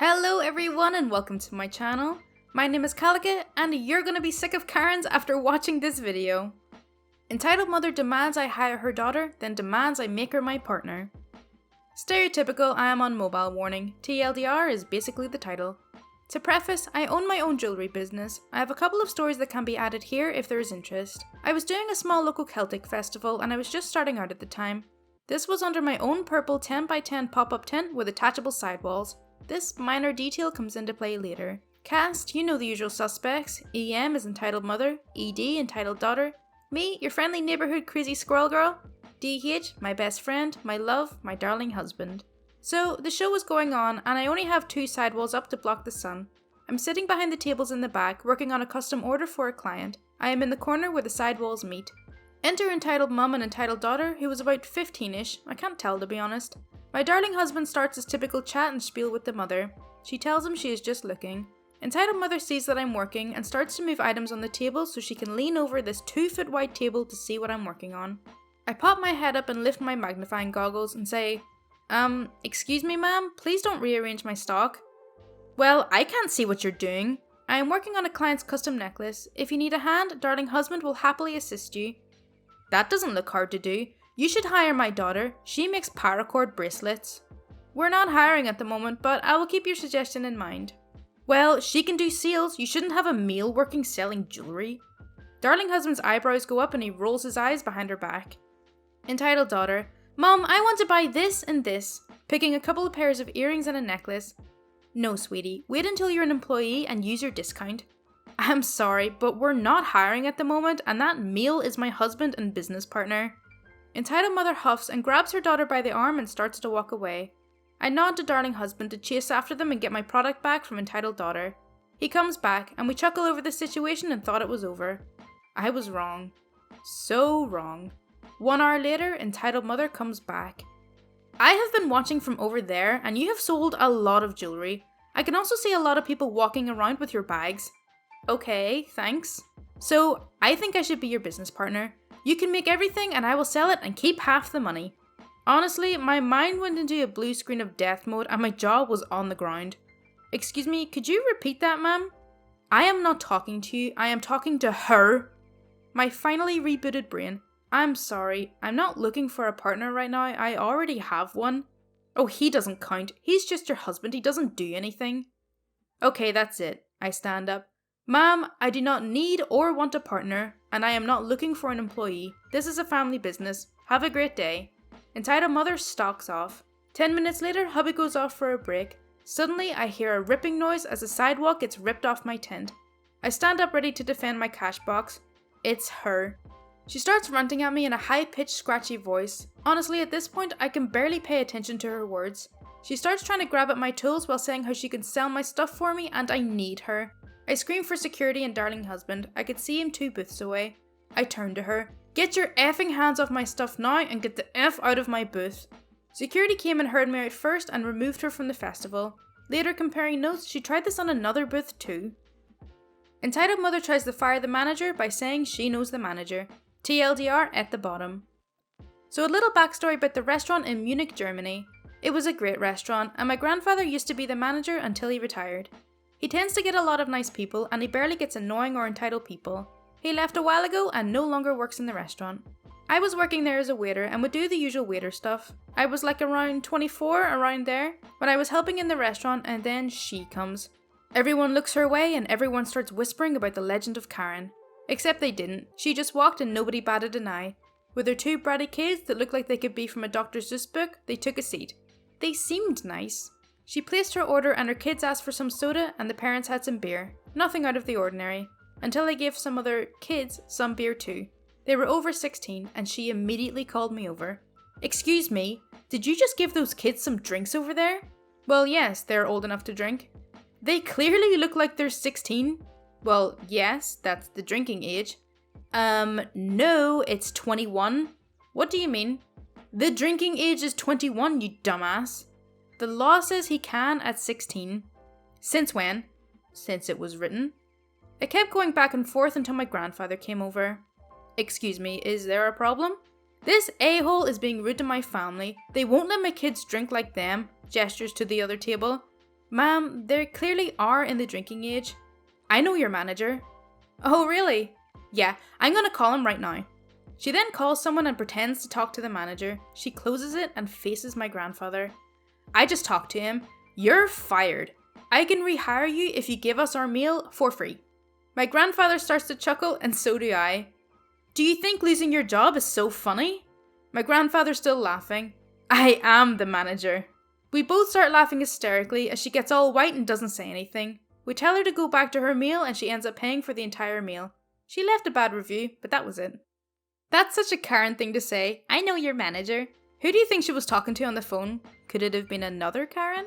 Hello everyone and welcome to my channel. My name is Kalika and you're gonna be sick of Karens after watching this video. Entitled mother demands I hire her daughter, then demands I make her my partner. Stereotypical I am on mobile warning. TLDR is basically the title. To preface, I own my own jewellery business. I have a couple of stories that can be added here if there is interest. I was doing a small local Celtic festival and I was just starting out at the time. This was under my own purple 10x10 pop-up tent with attachable sidewalls. This minor detail comes into play later. Cast, you know the usual suspects. EM is entitled mother, ED entitled daughter, me, your friendly neighbourhood crazy squirrel girl, DH, my best friend, my love, my darling husband. So, the show was going on and I only have 2 sidewalls up to block the sun. I'm sitting behind the tables in the back working on a custom order for a client. I am in the corner where the sidewalls meet. Enter entitled mum and entitled daughter, who was about 15ish, I can't tell to be honest. My darling husband starts his typical chat and spiel with the mother. She tells him she is just looking. Entitled mother sees that I'm working and starts to move items on the table so she can lean over this 2-foot wide table to see what I'm working on. I pop my head up and lift my magnifying goggles and say, excuse me ma'am, please don't rearrange my stock. Well, I can't see what you're doing. I am working on a client's custom necklace. If you need a hand, darling husband will happily assist you. That doesn't look hard to do. You should hire my daughter. She makes paracord bracelets. We're not hiring at the moment, but I will keep your suggestion in mind. Well, she can do sales. You shouldn't have a male working selling jewellery. Darling husband's eyebrows go up and he rolls his eyes behind her back. Entitled daughter, Mum, I want to buy this and this, picking a couple of pairs of earrings and a necklace. No, sweetie, wait until you're an employee and use your discount. I'm sorry, but we're not hiring at the moment and that male is my husband and business partner. Entitled mother huffs and grabs her daughter by the arm and starts to walk away. I nod to darling husband to chase after them and get my product back from entitled daughter. He comes back and we chuckle over the situation and thought it was over. I was wrong. So wrong. 1 hour later, entitled mother comes back. I have been watching from over there and you have sold a lot of jewellery. I can also see a lot of people walking around with your bags. Okay, thanks. So, I think I should be your business partner. You can make everything and I will sell it and keep half the money. Honestly, my mind went into a blue screen of death mode and my jaw was on the ground. Excuse me, could you repeat that, ma'am? I am not talking to you, I am talking to her. My finally rebooted brain. I'm sorry, I'm not looking for a partner right now, I already have one. Oh, he doesn't count, he's just your husband, he doesn't do anything. Okay, that's it. I stand up. Ma'am, I do not need or want a partner, and I am not looking for an employee. This is a family business. Have a great day. Entitled mother stalks off. 10 minutes later, hubby goes off for a break. Suddenly, I hear a ripping noise as the sidewalk gets ripped off my tent. I stand up ready to defend my cash box. It's her. She starts ranting at me in a high-pitched, scratchy voice. Honestly, at this point, I can barely pay attention to her words. She starts trying to grab at my tools while saying how she can sell my stuff for me and I need her. I scream for security and darling husband. I could see him 2 booths away. I turn to her. Get your effing hands off my stuff now and get the F out of my booth. Security came and heard me out first and removed her from the festival. Later, comparing notes, she tried this on another booth too. Entitled mother tries to fire the manager by saying she knows the manager. TLDR at the bottom. So a little backstory about the restaurant in Munich, Germany. It was a great restaurant and my grandfather used to be the manager until he retired. He tends to get a lot of nice people and he barely gets annoying or entitled people. He left a while ago and no longer works in the restaurant. I was working there as a waiter and would do the usual waiter stuff. I was like around 24, around there, when I was helping in the restaurant and then she comes. Everyone looks her way and everyone starts whispering about the legend of Karen. Except they didn't. She just walked and nobody batted an eye. With her 2 bratty kids that looked like they could be from a Dr. Seuss book, they took a seat. They seemed nice. She placed her order and her kids asked for some soda and the parents had some beer. Nothing out of the ordinary. Until I gave some other kids some beer too. They were over 16 and she immediately called me over. Excuse me, did you just give those kids some drinks over there? Well yes, they're old enough to drink. They clearly look like they're 16. Well, yes, that's the drinking age. No, it's 21. What do you mean? The drinking age is 21, you dumbass. The law says he can at 16. Since when? Since it was written. It kept going back and forth until my grandfather came over. Excuse me, is there a problem? This a-hole is being rude to my family. They won't let my kids drink like them. Gestures to the other table. Ma'am, they clearly are in the drinking age. I know your manager. Oh, really? Yeah, I'm gonna call him right now. She then calls someone and pretends to talk to the manager. She closes it and faces my grandfather. I just talked to him. You're fired. I can rehire you if you give us our meal for free. My grandfather starts to chuckle, and so do I. Do you think losing your job is so funny? My grandfather's still laughing. I am the manager. We both start laughing hysterically as she gets all white and doesn't say anything. We tell her to go back to her meal and she ends up paying for the entire meal. She left a bad review, but that was it. That's such a Karen thing to say. I know your manager. Who do you think she was talking to on the phone? Could it have been another Karen?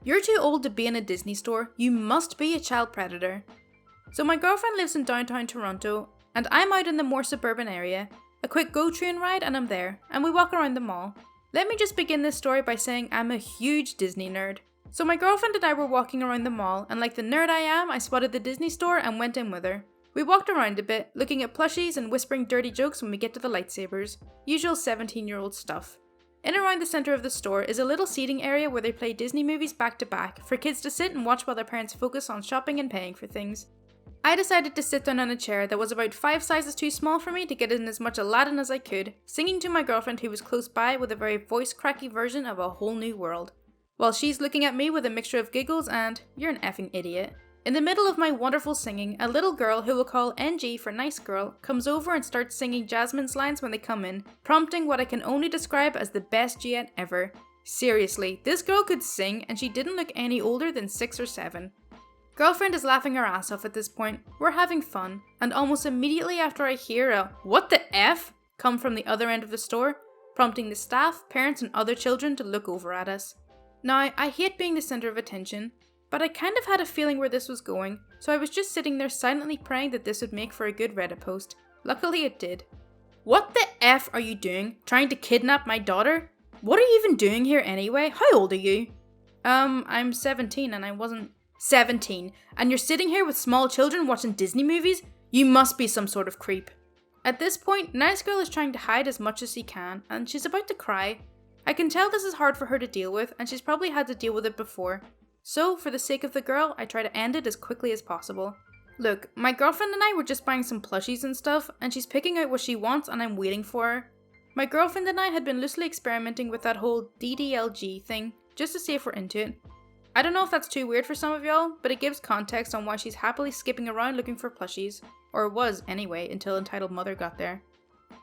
You're too old to be in a Disney store. You must be a child predator. So my girlfriend lives in downtown Toronto and I'm out in the more suburban area. A quick GO train ride and I'm there, and we walk around the mall. Let me just begin this story by saying I'm a huge Disney nerd. So my girlfriend and I were walking around the mall, and like the nerd I am, I spotted the Disney store and went in with her. We walked around a bit, looking at plushies and whispering dirty jokes when we get to the lightsabers. Usual 17-year-old stuff. In and around the centre of the store is a little seating area where they play Disney movies back to back, for kids to sit and watch while their parents focus on shopping and paying for things. I decided to sit down on a chair that was about 5 sizes too small for me to get in as much Aladdin as I could, singing to my girlfriend who was close by with a very voice cracky version of A Whole New World, while she's looking at me with a mixture of giggles and, you're an effing idiot. In the middle of my wonderful singing, a little girl who we'll call NG for nice girl comes over and starts singing Jasmine's lines when they come in, prompting what I can only describe as the best duet ever. Seriously, this girl could sing and she didn't look any older than 6 or 7. Girlfriend is laughing her ass off at this point. We're having fun, and almost immediately after I hear a "What the F?" come from the other end of the store, prompting the staff, parents and other children to look over at us. Now, I hate being the centre of attention, but I kind of had a feeling where this was going, so I was just sitting there silently praying that this would make for a good Reddit post. Luckily it did. What the F are you doing? Trying to kidnap my daughter? What are you even doing here anyway? How old are you? I'm 17 and I wasn't 17, and you're sitting here with small children watching Disney movies? You must be some sort of creep. At this point, Nice Girl is trying to hide as much as she can, and she's about to cry. I can tell this is hard for her to deal with, and she's probably had to deal with it before. So, for the sake of the girl, I try to end it as quickly as possible. Look, my girlfriend and I were just buying some plushies and stuff, and she's picking out what she wants and I'm waiting for her. My girlfriend and I had been loosely experimenting with that whole DDLG thing, just to see if we're into it. I don't know if that's too weird for some of y'all, but it gives context on why she's happily skipping around looking for plushies. Or was, anyway, until Entitled Mother got there.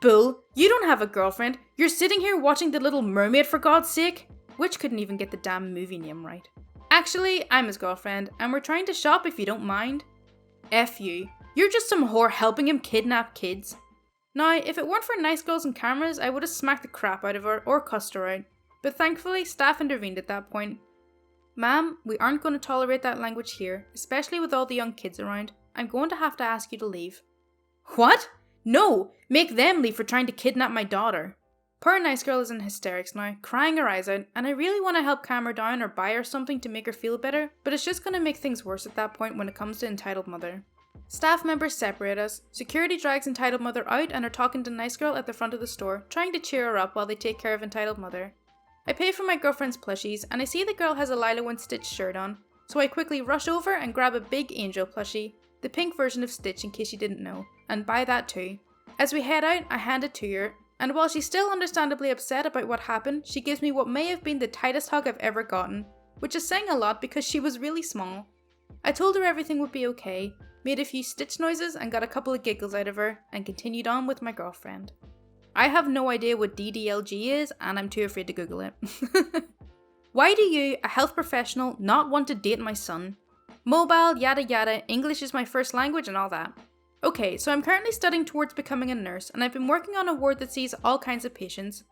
Bull, you don't have a girlfriend. You're sitting here watching The Little Mermaid for God's sake. Which couldn't even get the damn movie name right. Actually, I'm his girlfriend, and we're trying to shop if you don't mind. F you. You're just some whore helping him kidnap kids. Now, if it weren't for nice girls and cameras, I would have smacked the crap out of her or cussed her out. But thankfully, staff intervened at that point. Ma'am, we aren't going to tolerate that language here, especially with all the young kids around. I'm going to have to ask you to leave. What? No! Make them leave for trying to kidnap my daughter. Poor Nice Girl is in hysterics now, crying her eyes out, and I really want to help calm her down or buy her something to make her feel better, but it's just going to make things worse at that point when it comes to Entitled Mother. Staff members separate us. Security drags Entitled Mother out and are talking to Nice Girl at the front of the store, trying to cheer her up while they take care of Entitled Mother. I pay for my girlfriend's plushies, and I see the girl has a Lilo and Stitch shirt on, so I quickly rush over and grab a big Angel plushie, the pink version of Stitch in case you didn't know, and buy that too. As we head out, I hand it to her, and while she's still understandably upset about what happened, she gives me what may have been the tightest hug I've ever gotten, which is saying a lot because she was really small. I told her everything would be okay, made a few Stitch noises and got a couple of giggles out of her, and continued on with my girlfriend. I have no idea what DDLG is, and I'm too afraid to Google it. Why do you, a health professional, not want to date my son? Mobile, yada yada, English is my first language and all that. Okay, so I'm currently studying towards becoming a nurse, and I've been working on a ward that sees all kinds of patients.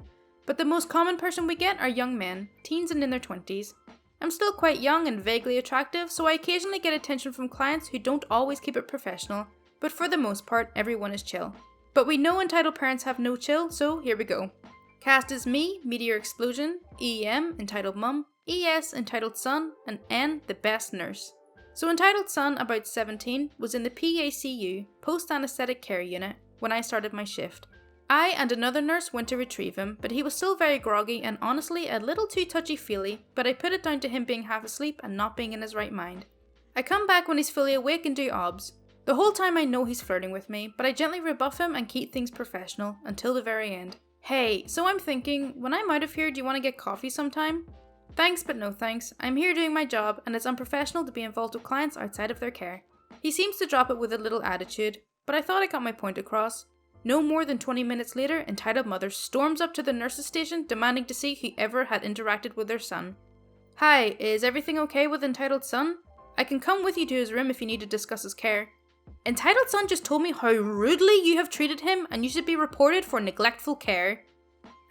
But the most common person we get are young men, teens and in their 20s. I'm still quite young and vaguely attractive, so I occasionally get attention from clients who don't always keep it professional, but for the most part, everyone is chill. But we know Entitled Parents have no chill, so here we go. Cast is me, Meteor Explosion, EM, Entitled Mum, ES, Entitled Son, and N, the Best Nurse. So Entitled Son, about 17, was in the PACU, Post Anesthetic Care Unit, when I started my shift. I and another nurse went to retrieve him, but he was still very groggy and honestly a little too touchy-feely, but I put it down to him being half asleep and not being in his right mind. I come back when he's fully awake and do obs. The whole time I know he's flirting with me, but I gently rebuff him and keep things professional until the very end. Hey, so I'm thinking, when I'm out of here, do you want to get coffee sometime? Thanks, but no thanks. I'm here doing my job, and it's unprofessional to be involved with clients outside of their care. He seems to drop it with a little attitude, but I thought I got my point across. No more than 20 minutes later, entitled mother storms up to the nurse's station demanding to see whoever had interacted with their son. Hi, is everything okay with entitled son? I can come with you to his room if you need to discuss his care. Entitled son just told me how rudely you have treated him and you should be reported for neglectful care.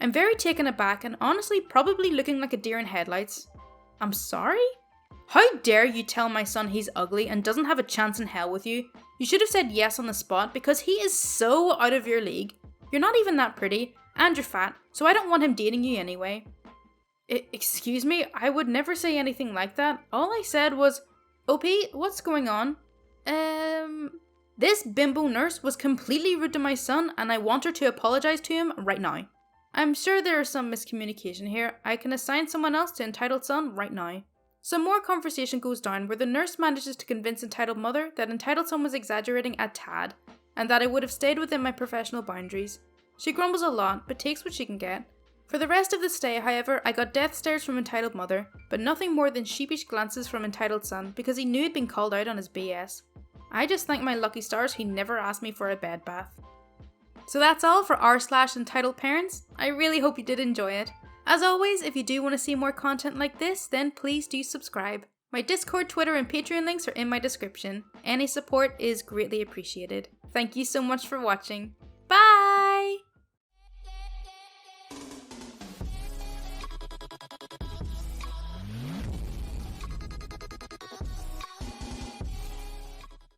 I'm very taken aback and honestly probably looking like a deer in headlights. I'm sorry? How dare you tell my son he's ugly and doesn't have a chance in hell with you? You should have said yes on the spot because he is so out of your league. You're not even that pretty, and you're fat, so I don't want him dating you anyway. Excuse me, I would never say anything like that. All I said was, OP, what's going on? This bimbo nurse was completely rude to my son and I want her to apologize to him right now. I'm sure there is some miscommunication here. I can assign someone else to entitled son right now. Some more conversation goes down where the nurse manages to convince entitled mother that entitled son was exaggerating a tad, and that I would have stayed within my professional boundaries. She grumbles a lot, but takes what she can get. For the rest of the stay, however, I got death stares from entitled mother, but nothing more than sheepish glances from entitled son because he knew he'd been called out on his BS. I just thank my lucky stars he never asked me for a bed bath. So that's all for r/EntitledParents. I really hope you did enjoy it. As always, if you do want to see more content like this, then please do subscribe. My Discord, Twitter, and Patreon links are in my description. Any support is greatly appreciated. Thank you so much for watching.